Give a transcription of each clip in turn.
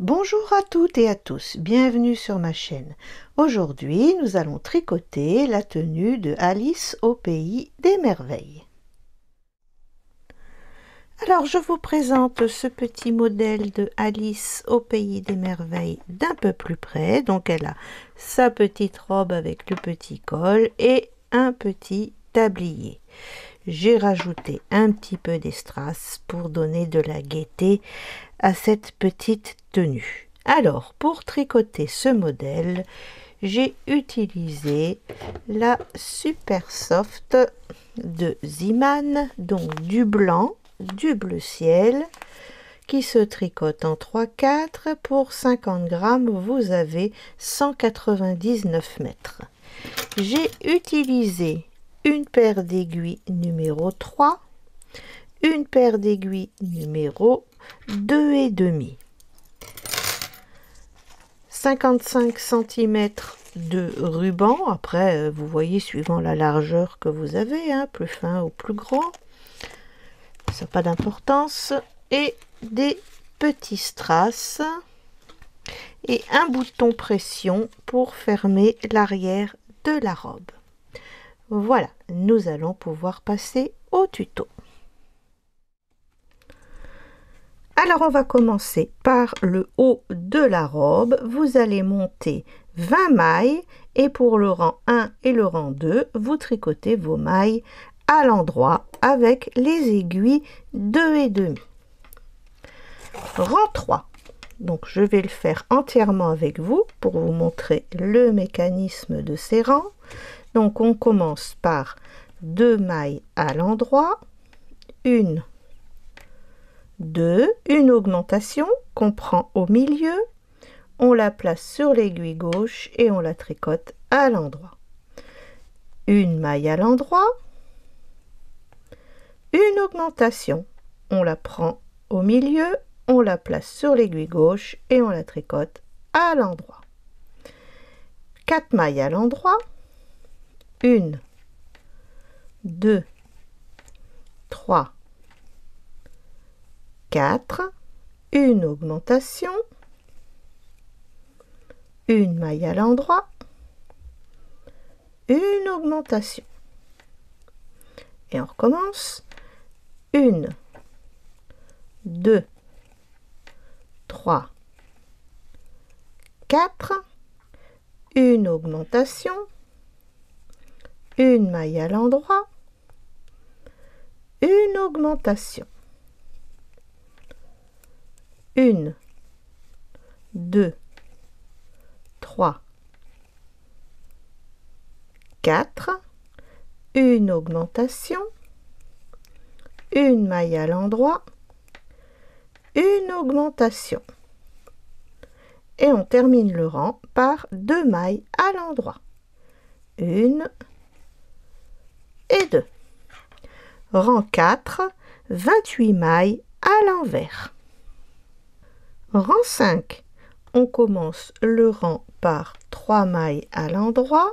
Bonjour à toutes et à tous, bienvenue sur ma chaîne. Aujourd'hui, nous allons tricoter la tenue de Alice au pays des merveilles. Alors, je vous présente ce petit modèle de Alice au pays des merveilles d'un peu plus près. Donc, elle a sa petite robe avec le petit col et un petit tablier. J'ai rajouté un petit peu d'estrace pour donner de la gaieté à cette petite tenue. Alors, pour tricoter ce modèle, j'ai utilisé la Super Soft de Ziman, donc du blanc, du bleu ciel, qui se tricote en 3/4. Pour 50 grammes, vous avez 199 mètres. J'ai utilisé une paire d'aiguilles numéro 3, une paire d'aiguilles numéro 2,5, 55 cm de ruban. Après, vous voyez suivant la largeur que vous avez, plus fin ou plus grand, ça n'a pas d'importance, et des petits strass et un bouton pression pour fermer l'arrière de la robe. Voilà, nous allons pouvoir passer au tuto. Alors on va commencer par le haut de la robe. Vous allez monter 20 mailles et pour le rang 1 et le rang 2, vous tricotez vos mailles à l'endroit avec les aiguilles 2,5. Rang 3. Donc je vais le faire entièrement avec vous pour vous montrer le mécanisme de ces rangs. Donc on commence par 2 mailles à l'endroit, 1, 2, une augmentation qu'on prend au milieu, on la place sur l'aiguille gauche et on la tricote à l'endroit. Une maille à l'endroit, une augmentation, on la prend au milieu, on la place sur l'aiguille gauche et on la tricote à l'endroit. 4 mailles à l'endroit, 1, 2, 3, 4, une augmentation, une maille à l'endroit, une augmentation. Et on recommence. 1, 2, 3, 4, une augmentation, une maille à l'endroit, une augmentation. 1, 2, 3, 4, une augmentation, une maille à l'endroit, une augmentation. Et on termine le rang par 2 mailles à l'endroit. 1 et 2. Rang 4, 28 mailles à l'envers. Rang 5, on commence le rang par 3 mailles à l'endroit,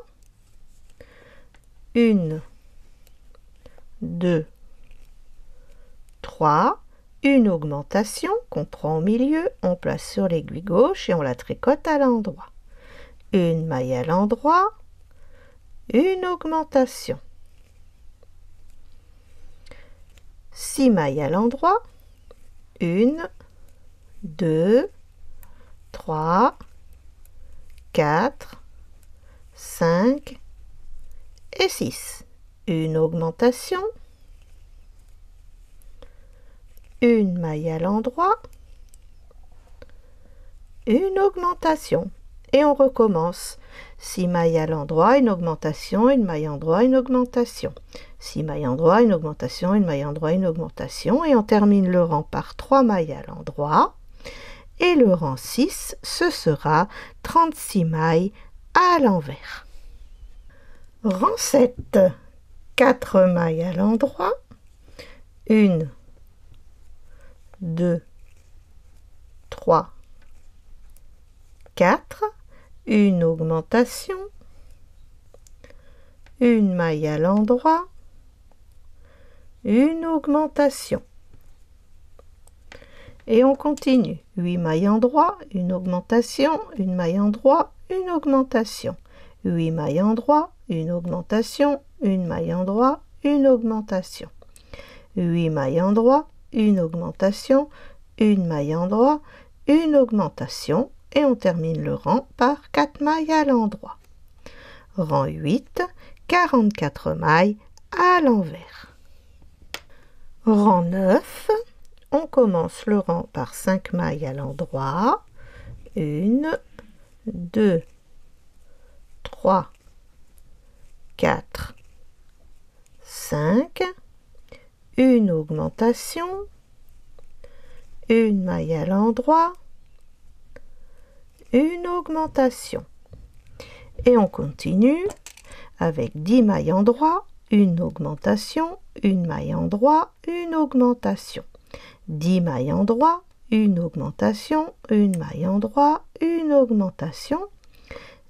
1, 2, 3, une augmentation qu'on prend au milieu, on place sur l'aiguille gauche et on la tricote à l'endroit. Une maille à l'endroit, une augmentation. 6 mailles à l'endroit, 1, 2, 3, 4, 5 et 6. Une augmentation, une maille à l'endroit, une augmentation. Et on recommence. 6 mailles à l'endroit, une augmentation, une maille à l'endroit, une augmentation. 6 mailles à l'endroit, une augmentation, une maille à l'endroit, une augmentation. Et on termine le rang par 3 mailles à l'endroit. Et le rang 6, ce sera 36 mailles à l'envers. Rang 7, 4 mailles à l'endroit, 1, 2, 3, 4, une augmentation, une maille à l'endroit, une augmentation. Et on continue. 8 mailles endroit, une augmentation, une maille endroit, une augmentation. 8 mailles endroit, une augmentation, une maille endroit, une augmentation. 8 mailles endroit, une augmentation, une maille endroit, une augmentation. Et on termine le rang par 4 mailles à l'endroit. Rang 8, 44 mailles à l'envers. Rang 9, on commence le rang par 5 mailles à l'endroit. 1, 2, 3, 4, 5. Une augmentation, une maille à l'endroit, une augmentation. Et on continue avec 10 mailles endroit, une augmentation, une maille endroit, une augmentation. 10 mailles endroit, une augmentation, une maille endroit, une augmentation.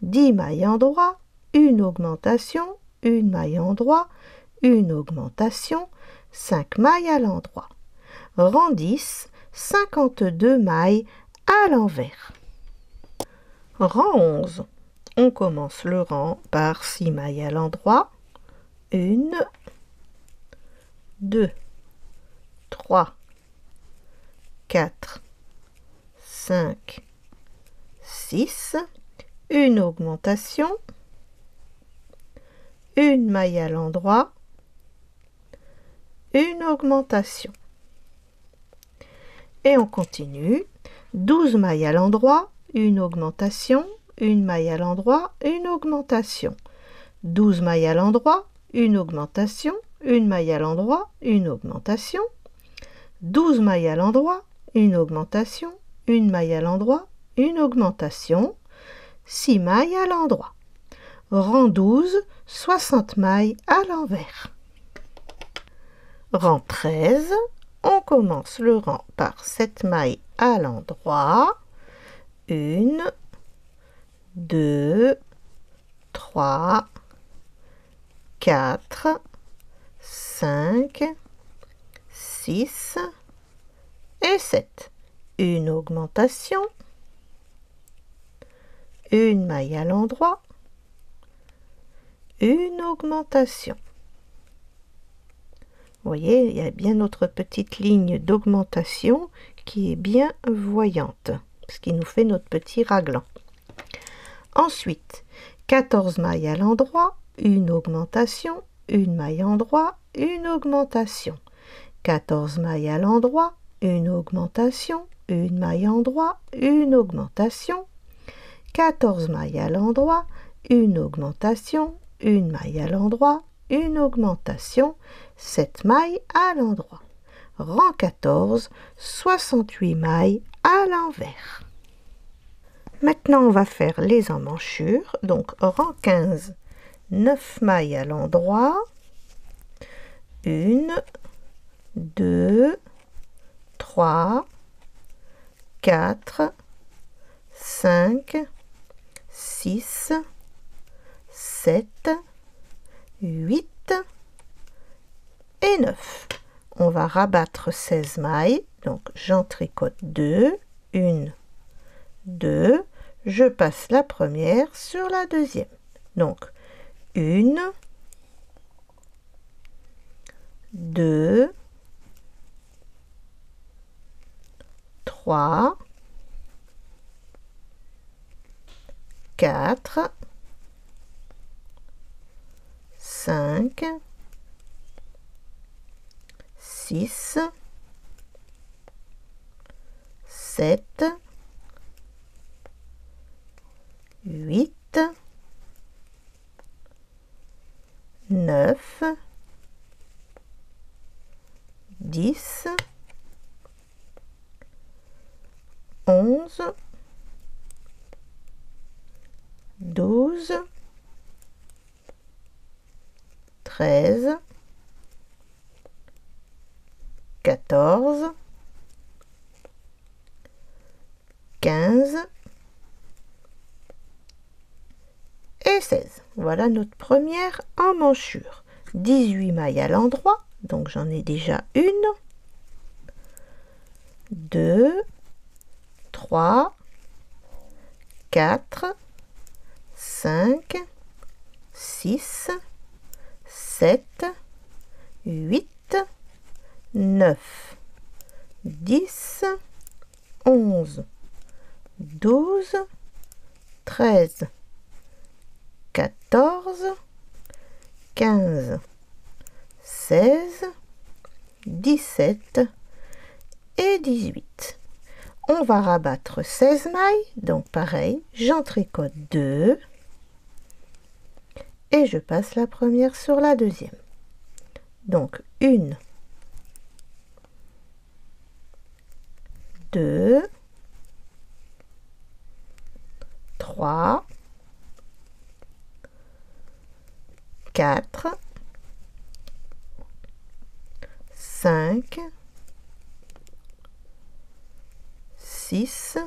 10 mailles endroit, une augmentation, une maille endroit, une augmentation, 5 mailles à l'endroit. Rang 10, 52 mailles à l'envers. Rang 11, on commence le rang par 6 mailles à l'endroit. 1, 2, 3, 4, 5, 6. Une augmentation, une maille à l'endroit, une augmentation. Et on continue. 12 mailles à l'endroit, une augmentation, une maille à l'endroit, une augmentation. 12 mailles à l'endroit, une augmentation, une maille à l'endroit, une augmentation. 12 mailles à l'endroit, une augmentation, une maille à l'endroit, une augmentation. 6 mailles à l'endroit. Rang 12, 60 mailles à l'envers. Rang 13, on commence le rang par 7 mailles à l'endroit. 1, 2, 3, 4, 5, 6 et 7. Une augmentation, une maille à l'endroit, une augmentation. Vous voyez, il y a bien notre petite ligne d'augmentation qui est bien voyante, ce qui nous fait notre petit raglan. Ensuite, 14 mailles à l'endroit, une augmentation, une maille endroit, une augmentation. 14 mailles à l'endroit, une augmentation, une maille endroit, une augmentation. 14 mailles à l'endroit, une augmentation, une maille à l'endroit, une augmentation, 7 mailles à l'endroit. Rang 14, 68 mailles à l'envers. Maintenant, on va faire les emmanchures. Donc, rang 15, 9 mailles à l'endroit. 1, 2, 3, 4, 5, 6, 7, 8 et 9. On va rabattre 16 mailles, donc j'en tricote 2, 1, 2, je passe la première sur la deuxième. Donc 1, 2, 3, 4, 5, 6, 7, 8, 9, 10, 11, 12, 13, 14, 15 et 16. Voilà notre première emmanchure. 18 mailles à l'endroit, donc j'en ai déjà une. 2, 3, 4, 5, 6, 7, 8, 9, 10, 11, 12, 13, 14, 15, 16, 17 et 18. On va rabattre 16 mailles, donc pareil, j'en tricote 2 et je passe la première sur la deuxième. Donc 1, 2, 3, 4, 5, 6,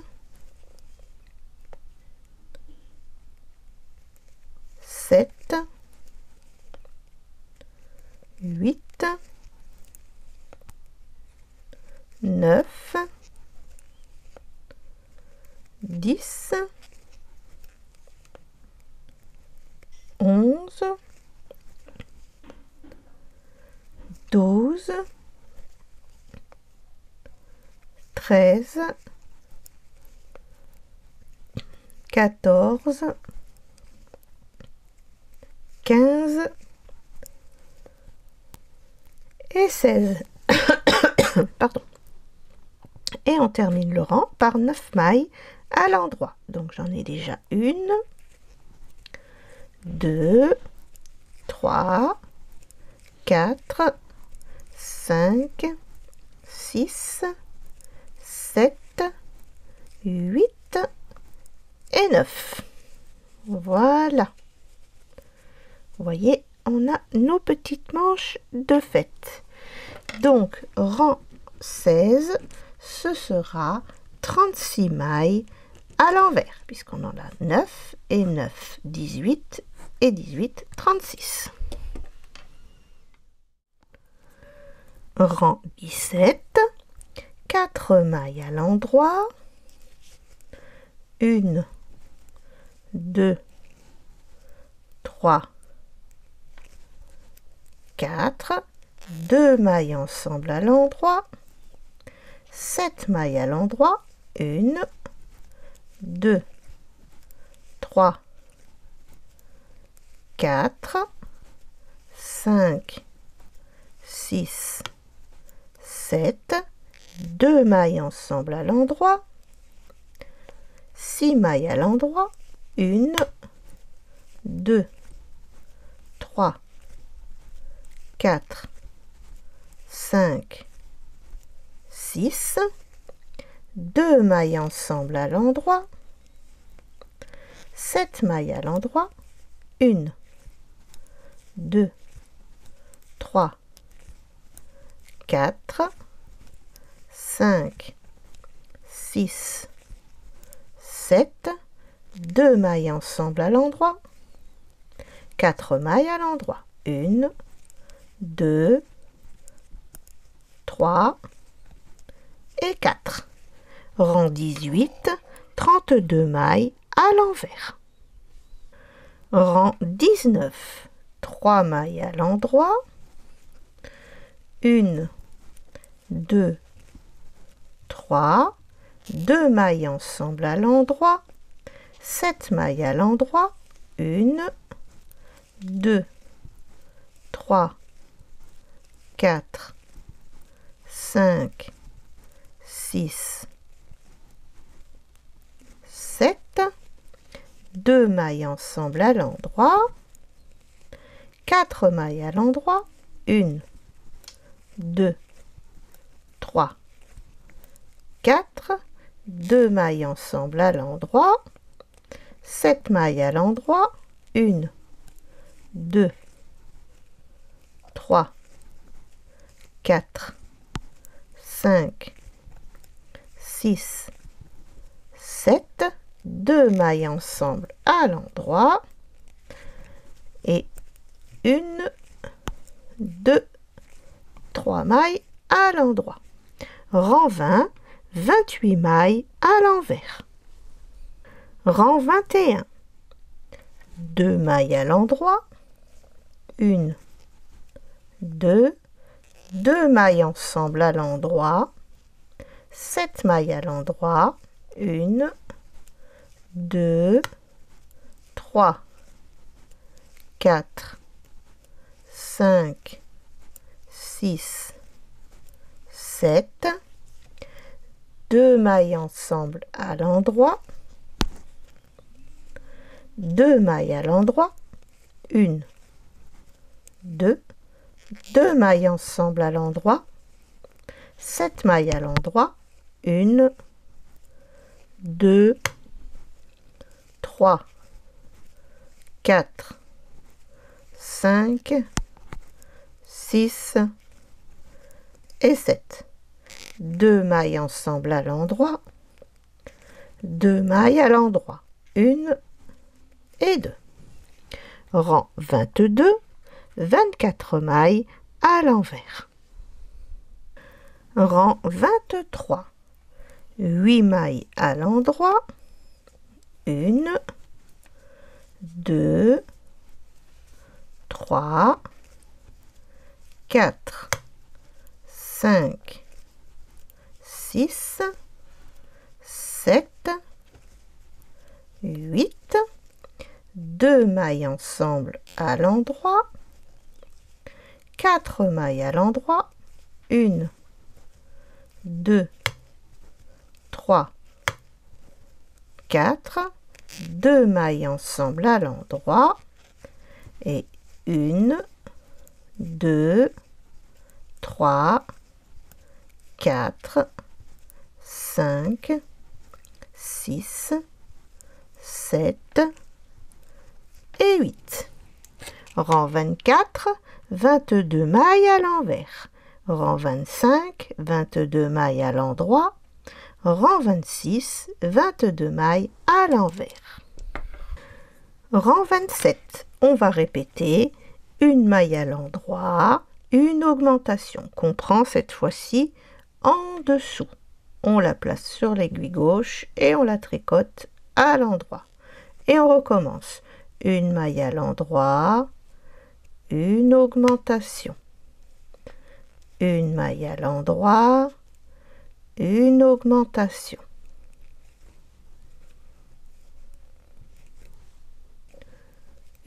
7, 8, 9, 10, 11, 12, 13, 14, 15 et 16. Pardon. Et on termine le rang par 9 mailles à l'endroit. Donc j'en ai déjà 1, 2, 3, 4, 5, 6, 7, 8 et 9. Voilà. Vous voyez, on a nos petites manches de fête. Donc, rang 16, ce sera 36 mailles à l'envers, puisqu'on en a 9 et 9, 18 et 18, 36. Rang 17, 4 mailles à l'endroit, 1, 2, 3, 4, 2 mailles ensemble à l'endroit, 7 mailles à l'endroit, 1, 2, 3, 4, 5, 6, 7, 2 mailles ensemble à l'endroit, 6 mailles à l'endroit, 1, 2, 3, 4, 5, 6, 2 mailles ensemble à l'endroit, 7 mailles à l'endroit, 1, 2, 3, 4, 5, 6, 7, 2 mailles ensemble à l'endroit, 4 mailles à l'endroit, 1, 2, 3 et 4. Rang 18, 32 mailles à l'envers. Rang 19, 3 mailles à l'endroit, 1, 2, 3, 2 mailles ensemble à l'endroit, 7 mailles à l'endroit, 1, 2, 3, 4, 5, 6, 7, 2 mailles ensemble à l'endroit, 4 mailles à l'endroit, 1, 2, 3, 4, 2 mailles ensemble à l'endroit, 7 mailles à l'endroit, 1, 2, 3, 4, 5, 6, 7, 2 mailles ensemble à l'endroit et 1, 2, 3 mailles à l'endroit. Rang 20, 28 mailles à l'envers. Rang 21. 2 mailles à l'endroit, 1, 2, 2 mailles ensemble à l'endroit, 7 mailles à l'endroit, 1, 2, 3, 4, 5, 6, 7, 2 mailles ensemble à l'endroit, 2 mailles à l'endroit, 1, 2, 2 mailles ensemble à l'endroit, 7 mailles à l'endroit, 1, 2, 3, 4, 5, 6 et 7. 2 mailles ensemble à l'endroit, 2 mailles à l'endroit, 1 et 2. Rang 22, 24 mailles à l'envers. Rang 23, 8 mailles à l'endroit, 1, 2, 3, 4, 5, 6, 7, 8, 2 mailles ensemble à l'endroit, 4 mailles à l'endroit, 1, 2, 3, 4, 2 mailles ensemble à l'endroit et 1, 2, 3, 4, 5, 6, 7 et 8. Rang 24, 22 mailles à l'envers. Rang 25, 22 mailles à l'endroit. Rang 26, 22 mailles à l'envers. Rang 27, on va répéter une maille à l'endroit, une augmentation qu'on prend cette fois-ci en dessous. On la place sur l'aiguille gauche et on la tricote à l'endroit. Et on recommence. Une maille à l'endroit, une augmentation. Une maille à l'endroit, une augmentation.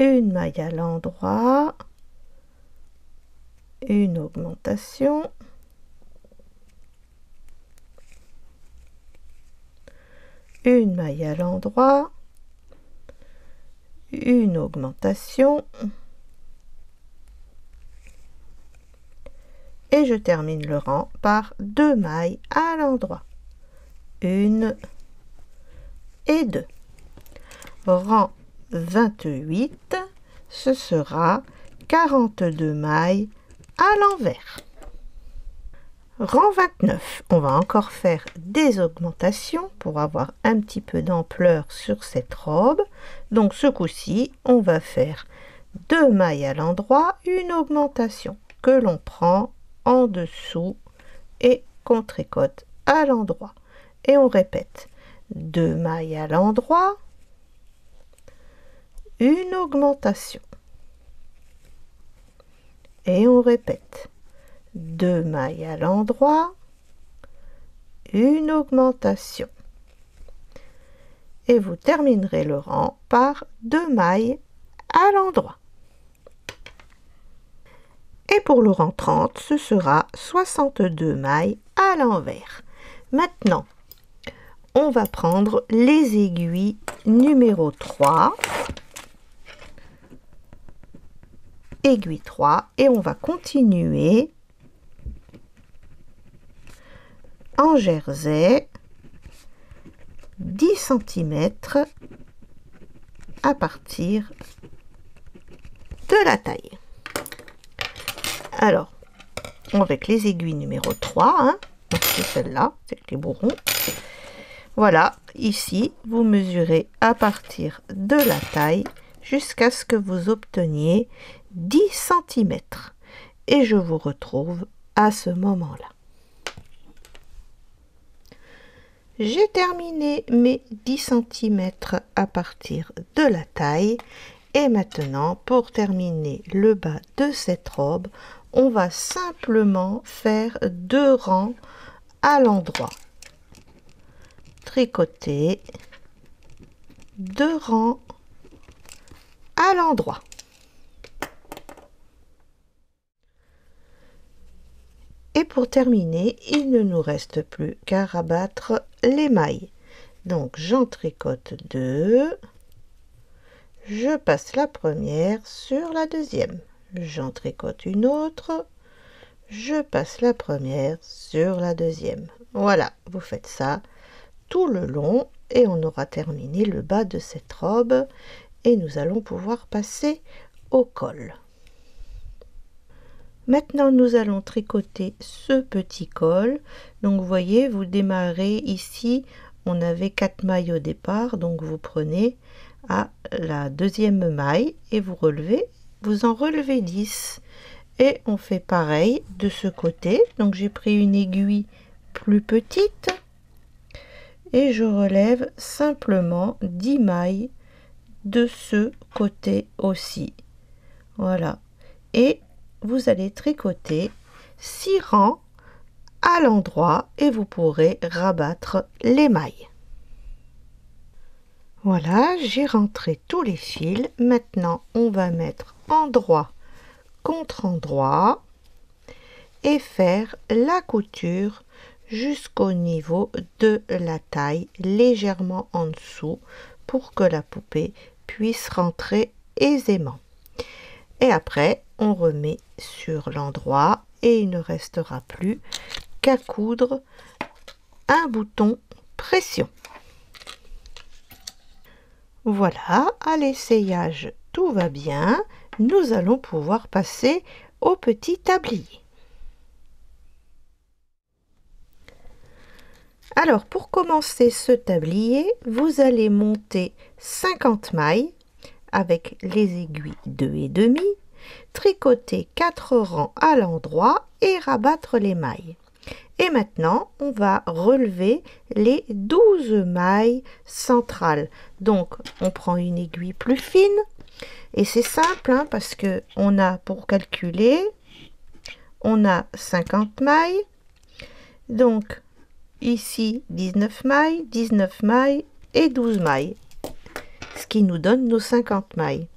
Une maille à l'endroit, une augmentation. Une maille à l'endroit, une augmentation. Et je termine le rang par 2 mailles à l'endroit. 1 et 2. Rang 28, ce sera 42 mailles à l'envers. Rang 29, on va encore faire des augmentations pour avoir un petit peu d'ampleur sur cette robe. Donc ce coup-ci, on va faire 2 mailles à l'endroit, une augmentation que l'on prend en dessous et qu'on tricote à l'endroit. Et on répète 2 mailles à l'endroit, une augmentation. Et on répète 2 mailles à l'endroit, une augmentation. Et vous terminerez le rang par 2 mailles à l'endroit. Et pour le rang 30, ce sera 62 mailles à l'envers. Maintenant, on va prendre les aiguilles numéro 3, aiguille 3, et on va continuer en jersey 10 cm à partir de la taille. Alors, avec les aiguilles numéro 3, hein, c'est celle-là, c'est les bourrons. Voilà, ici, vous mesurez à partir de la taille jusqu'à ce que vous obteniez 10 cm. Et je vous retrouve à ce moment-là. J'ai terminé mes 10 cm à partir de la taille. Et maintenant, pour terminer le bas de cette robe, on va simplement faire 2 rangs à l'endroit. Tricoter 2 rangs à l'endroit. Et pour terminer, il ne nous reste plus qu'à rabattre les mailles. Donc j'en tricote 2. Je passe la première sur la deuxième. J'en tricote une autre. Je passe la première sur la deuxième. Voilà, vous faites ça tout le long et on aura terminé le bas de cette robe et nous allons pouvoir passer au col. Maintenant, nous allons tricoter ce petit col. Donc, vous voyez, vous démarrez ici. On avait 4 mailles au départ. Donc, vous prenez à la deuxième maille et vous relevez. Vous en relevez 10. Et on fait pareil de ce côté. Donc, j'ai pris une aiguille plus petite. Et je relève simplement 10 mailles de ce côté aussi. Voilà. Et vous allez tricoter 6 rangs à l'endroit et vous pourrez rabattre les mailles. Voilà, j'ai rentré tous les fils. Maintenant, on va mettre endroit contre endroit et faire la couture jusqu'au niveau de la taille, légèrement en dessous, pour que la poupée puisse rentrer aisément. Et après, on remet sur l'endroit et il ne restera plus qu'à coudre un bouton pression. Voilà, à l'essayage, tout va bien. Nous allons pouvoir passer au petit tablier. Alors, pour commencer ce tablier, vous allez monter 50 mailles avec les aiguilles 2,5, tricoter 4 rangs à l'endroit et rabattre les mailles. Et maintenant, on va relever les 12 mailles centrales. Donc, on prend une aiguille plus fine et c'est simple hein, parce que on a pour calculer, on a 50 mailles. Donc, ici 19 mailles et 12 mailles. Ce qui nous donne nos 50 mailles.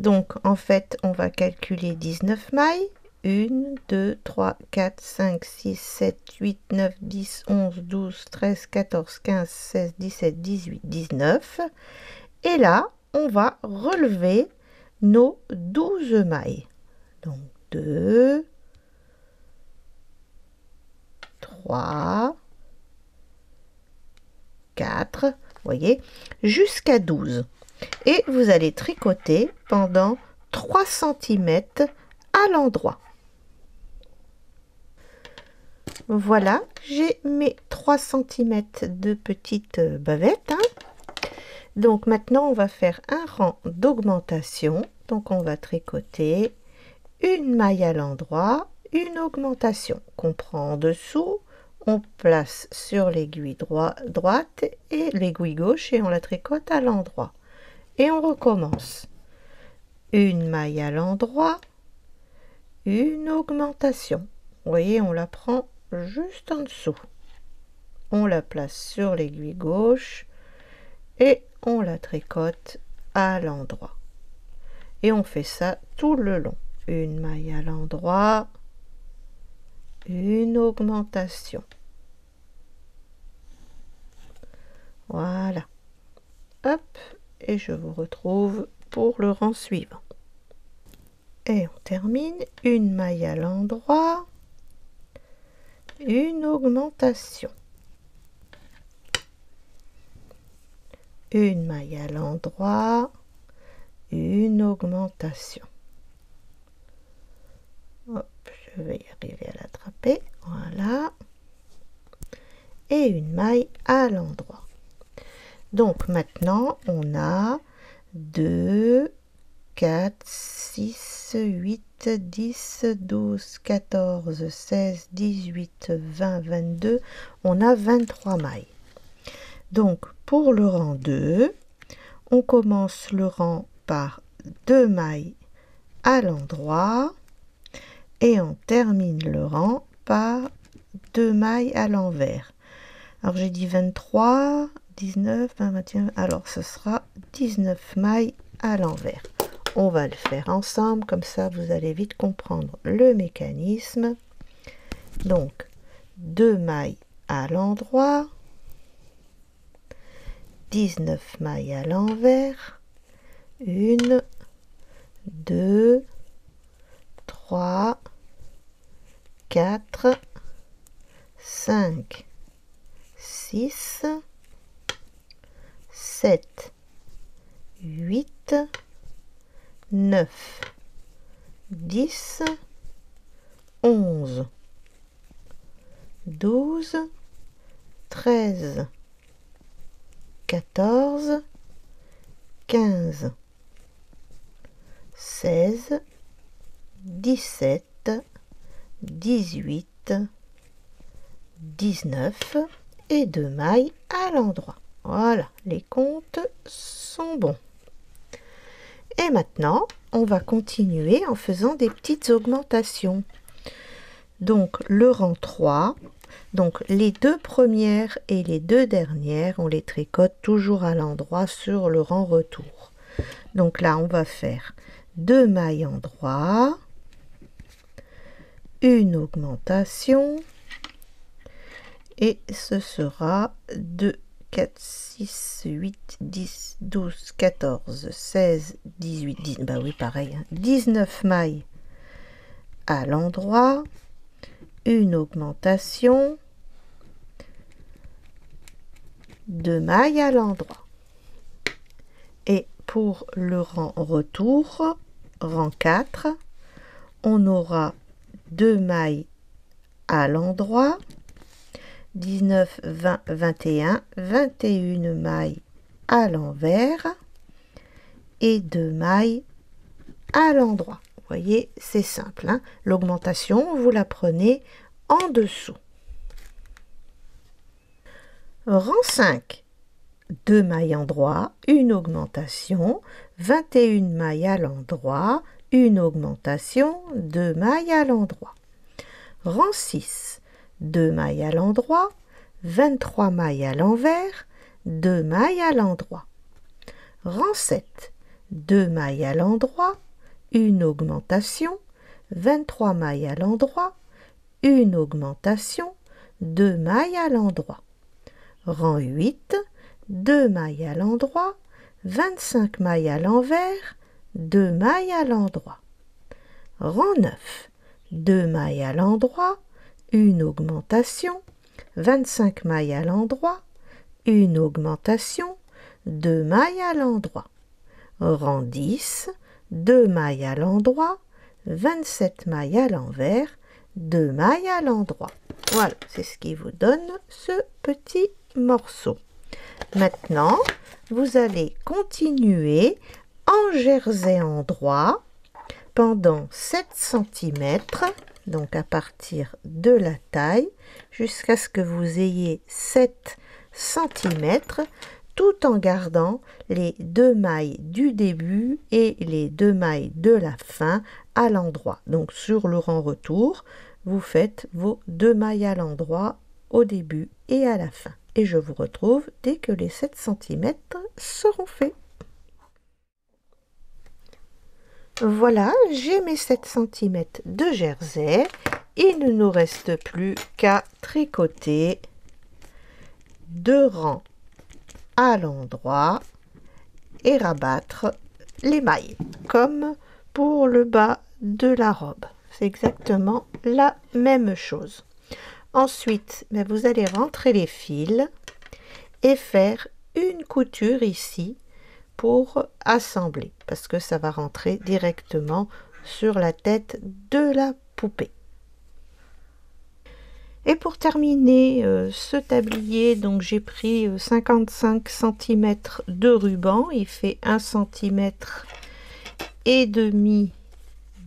Donc, en fait, on va calculer 19 mailles. 1, 2, 3, 4, 5, 6, 7, 8, 9, 10, 11, 12, 13, 14, 15, 16, 17, 18, 19. Et là, on va relever nos 12 mailles. Donc, 2, 3, 4, vous voyez, jusqu'à 12. Et vous allez tricoter pendant 3 cm à l'endroit. Voilà, j'ai mes 3 cm de petites bavettes. Hein. Donc maintenant, on va faire un rang d'augmentation. Donc on va tricoter une maille à l'endroit, une augmentation qu'on prend en dessous. On place sur l'aiguille droite et l'aiguille gauche et on la tricote à l'endroit. Et on recommence. Une maille à l'endroit, une augmentation. Vous voyez, on la prend juste en dessous. On la place sur l'aiguille gauche et on la tricote à l'endroit. Et on fait ça tout le long. Une maille à l'endroit, une augmentation. Voilà. Hop, et je vous retrouve pour le rang suivant. Et on termine une maille à l'endroit, une augmentation. Une maille à l'endroit, une augmentation. Hop, je vais y arriver à l'attraper. Voilà. Et une maille à l'endroit. Donc maintenant, on a 2, 4, 6, 8, 10, 12, 14, 16, 18, 20, 22. On a 23 mailles. Donc pour le rang 2, on commence le rang par 2 mailles à l'endroit et on termine le rang par 2 mailles à l'envers. Alors j'ai dit 23, 19, 20, 21, alors ce sera 19 mailles à l'envers. On va le faire ensemble, comme ça vous allez vite comprendre le mécanisme. Donc 2 mailles à l'endroit, 19 mailles à l'envers, 1, 2, 3, 4, 5, 6, 7, 8, 9, 10, 11, 12, 13, 14, 15, 16, 17, 18, 19 et 2 mailles à l'endroit. Voilà, les comptes sont bons. Et maintenant, on va continuer en faisant des petites augmentations. Donc le rang 3, donc les 2 premières et les 2 dernières, on les tricote toujours à l'endroit sur le rang retour. Donc là, on va faire 2 mailles endroit, une augmentation, et ce sera 2, 4, 6, 8, 10, 12, 14, 16, 18, 19, bah oui pareil, hein, 19 mailles à l'endroit, une augmentation, 2 mailles à l'endroit. Et pour le rang retour, rang 4, on aura 2 mailles à l'endroit, 19, 20, 21, 21 mailles à l'envers et 2 mailles à l'endroit. Vous voyez, c'est simple, hein. L'augmentation, vous la prenez en dessous. Rang 5, 2 mailles endroit, une augmentation, 21 mailles à l'endroit, une augmentation, 2 mailles à l'endroit. Rang 6, 2 mailles à l'endroit, 23 mailles à l'envers, 2 mailles à l'endroit. Rang 7, 2 mailles à l'endroit, une augmentation, 23 mailles à l'endroit, une augmentation, 2 mailles à l'endroit. Rang 8, 2 mailles à l'endroit, 25 mailles à l'envers, 2 mailles à l'endroit. Rang 9, 2 mailles à l'endroit, une augmentation, 25 mailles à l'endroit, une augmentation, 2 mailles à l'endroit. Rang 10, 2 mailles à l'endroit, 27 mailles à l'envers, 2 mailles à l'endroit. Voilà, c'est ce qui vous donne ce petit morceau. Maintenant, vous allez continuer en jersey endroit pendant 7 cm, donc à partir de la taille, jusqu'à ce que vous ayez 7 cm, tout en gardant les 2 mailles du début et les 2 mailles de la fin à l'endroit. Donc sur le rang retour, vous faites vos 2 mailles à l'endroit au début et à la fin. Et je vous retrouve dès que les 7 cm seront faits. Voilà, j'ai mes 7 cm de jersey. Il ne nous reste plus qu'à tricoter 2 rangs à l'endroit et rabattre les mailles, comme pour le bas de la robe. C'est exactement la même chose. Ensuite, vous allez rentrer les fils et faire une couture ici pour assembler, parce que ça va rentrer directement sur la tête de la poupée. Et pour terminer ce tablier, donc j'ai pris 55 cm de ruban, il fait 1 cm et demi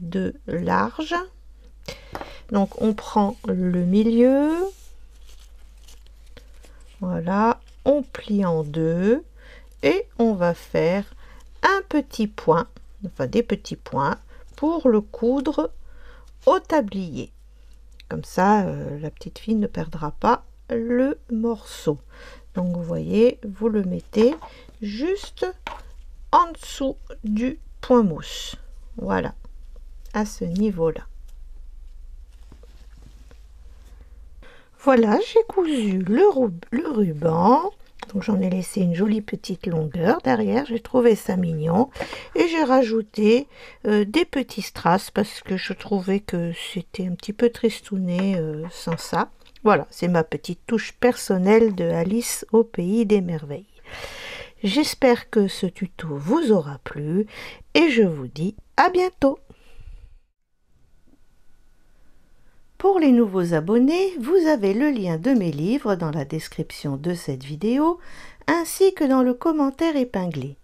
de large. Donc on prend le milieu, voilà, on plie en deux et on va faire un petit point, enfin des petits points, pour le coudre au tablier. Comme ça, la petite fille ne perdra pas le morceau. Donc vous voyez, vous le mettez juste en dessous du point mousse. Voilà, à ce niveau-là. Voilà, j'ai cousu le ruban. Donc j'en ai laissé une jolie petite longueur derrière, j'ai trouvé ça mignon. Et j'ai rajouté des petits strass parce que je trouvais que c'était un petit peu tristouné sans ça. Voilà, c'est ma petite touche personnelle de Alice au pays des merveilles. J'espère que ce tuto vous aura plu et je vous dis à bientôt. Pour les nouveaux abonnés, vous avez le lien de mes livres dans la description de cette vidéo, ainsi que dans le commentaire épinglé.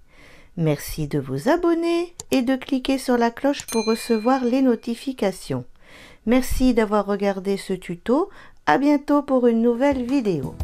Merci de vous abonner et de cliquer sur la cloche pour recevoir les notifications. Merci d'avoir regardé ce tuto. À bientôt pour une nouvelle vidéo.